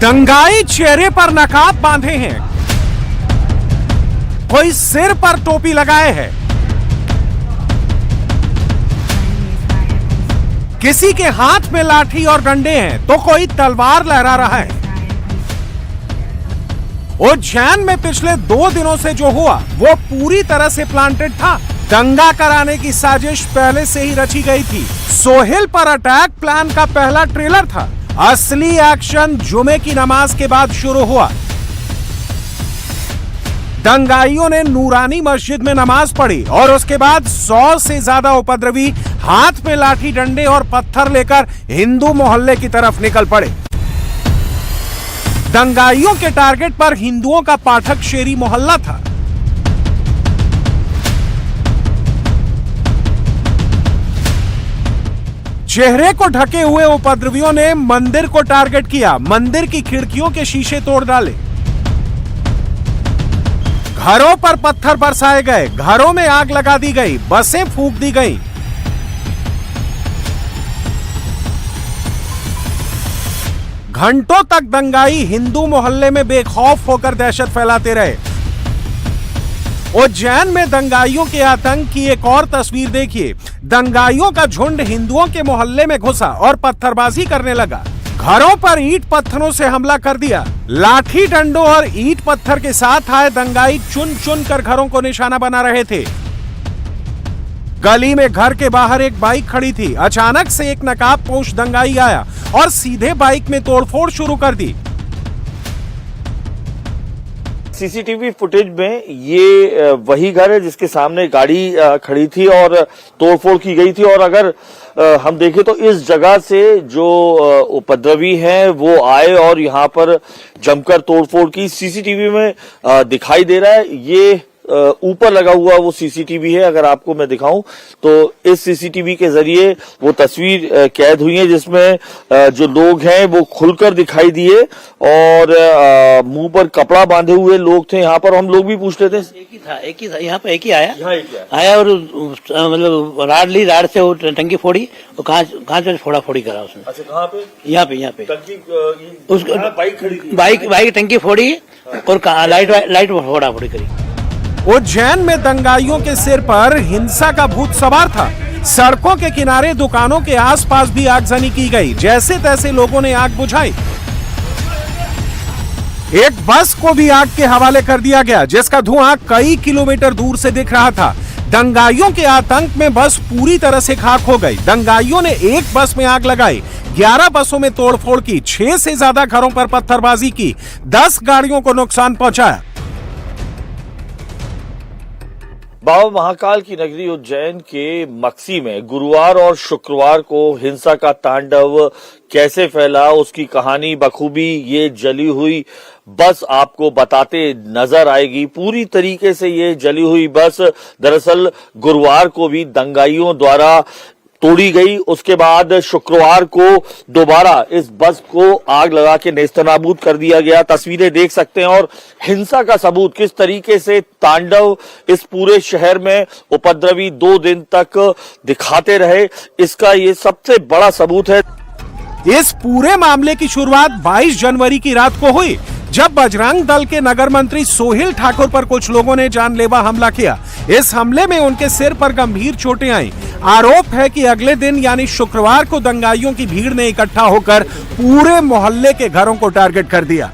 दंगाई चेहरे पर नकाब बांधे हैं, कोई सिर पर टोपी लगाए है, किसी के हाथ में लाठी और डंडे हैं तो कोई तलवार लहरा रहा है। उज्जैन में पिछले 2 दिनों से जो हुआ वो पूरी तरह से प्लांटेड था। दंगा कराने की साजिश पहले से ही रची गई थी। सोहेल पर अटैक प्लान का पहला ट्रेलर था। असली एक्शन जुमे की नमाज के बाद शुरू हुआ। दंगाइयों ने नूरानी मस्जिद में नमाज पढ़ी और उसके बाद 100 से ज्यादा उपद्रवी हाथ में लाठी डंडे और पत्थर लेकर हिंदू मोहल्ले की तरफ निकल पड़े। दंगाइयों के टारगेट पर हिंदुओं का पाठक शेरी मोहल्ला था। चेहरे को ढके हुए उपद्रवियों ने मंदिर को टारगेट किया। मंदिर की खिड़कियों के शीशे तोड़ डाले, घरों पर पत्थर बरसाए गए, घरों में आग लगा दी गई, बसें फूंक दी गई। घंटों तक दंगाई हिंदू मोहल्ले में बेखौफ होकर दहशत फैलाते रहे। उज्जैन में दंगाइयों के आतंक की एक और तस्वीर देखिए। दंगाइयों का झुंड हिंदुओं के मोहल्ले में घुसा और पत्थरबाजी करने लगा। घरों पर ईंट पत्थरों से हमला कर दिया। लाठी डंडों और ईंट पत्थर के साथ आए दंगाई चुन चुन कर घरों को निशाना बना रहे थे। गली में घर के बाहर एक बाइक खड़ी थी। अचानक से एक नकाबपोश दंगाई आया और सीधे बाइक में तोड़फोड़ शुरू कर दी। सीसीटीवी फुटेज में ये वही घर है जिसके सामने गाड़ी खड़ी थी और तोड़फोड़ की गई थी। और अगर हम देखें तो इस जगह से जो उपद्रवी हैं वो आए और यहाँ पर जमकर तोड़फोड़ की। सीसीटीवी में दिखाई दे रहा है। ये ऊपर लगा हुआ वो सीसीटीवी है। अगर आपको मैं दिखाऊं तो इस सीसीटीवी के जरिए वो तस्वीर कैद हुई है जिसमें जो लोग हैं वो खुलकर दिखाई दिए और मुंह पर कपड़ा बांधे हुए लोग थे। यहाँ पर हम लोग भी पूछ लेते हैं। एक ही था यहाँ पे, एक ही आया और मतलब राड ली, राड से वो टंकी फोड़ी और कहाँ से फोड़ा फोड़ी करा उसने। अच्छा, कहाँ पे? यहाँ पे उसको बाइक खड़ी थी। बाइक टंकी फोड़ी और लाइट फोड़ा फोड़ी करी। उज्जैन में दंगाइयों के सिर पर हिंसा का भूत सवार था। सड़कों के किनारे दुकानों के आसपास भी आगजनी की गई। जैसे तैसे लोगों ने आग बुझाई। एक बस को भी आग के हवाले कर दिया गया जिसका धुआं कई किलोमीटर दूर से दिख रहा था। दंगाइयों के आतंक में बस पूरी तरह से खाक हो गई। दंगाइयों ने एक बस में आग लगाई, 11 बसों में तोड़फोड़ की, 6 से ज्यादा घरों पर पत्थरबाजी की, 10 गाड़ियों को नुकसान पहुंचाया। बाबा महाकाल की नगरी उज्जैन के मक्सी में गुरुवार और शुक्रवार को हिंसा का तांडव कैसे फैला, उसकी कहानी बखूबी ये जली हुई बस आपको बताते नजर आएगी। पूरी तरीके से ये जली हुई बस दरअसल गुरुवार को भी दंगाइयों द्वारा तोड़ी गई। उसके बाद शुक्रवार को दोबारा इस बस को आग लगा के नेस्तनाबूद कर दिया गया। तस्वीरें देख सकते हैं और हिंसा का सबूत किस तरीके से तांडव इस पूरे शहर में उपद्रवी 2 दिन तक दिखाते रहे, इसका ये सबसे बड़ा सबूत है। इस पूरे मामले की शुरुआत 22 जनवरी की रात को हुई जब बजरंग दल के नगर मंत्री सोहेल ठाकुर पर कुछ लोगों ने जानलेवा हमला किया। इस हमले में उनके सिर पर गंभीर चोटें आईं। आरोप है कि अगले दिन यानी शुक्रवार को दंगाइयों की भीड़ ने इकट्ठा होकर पूरे मोहल्ले के घरों को टारगेट कर दिया।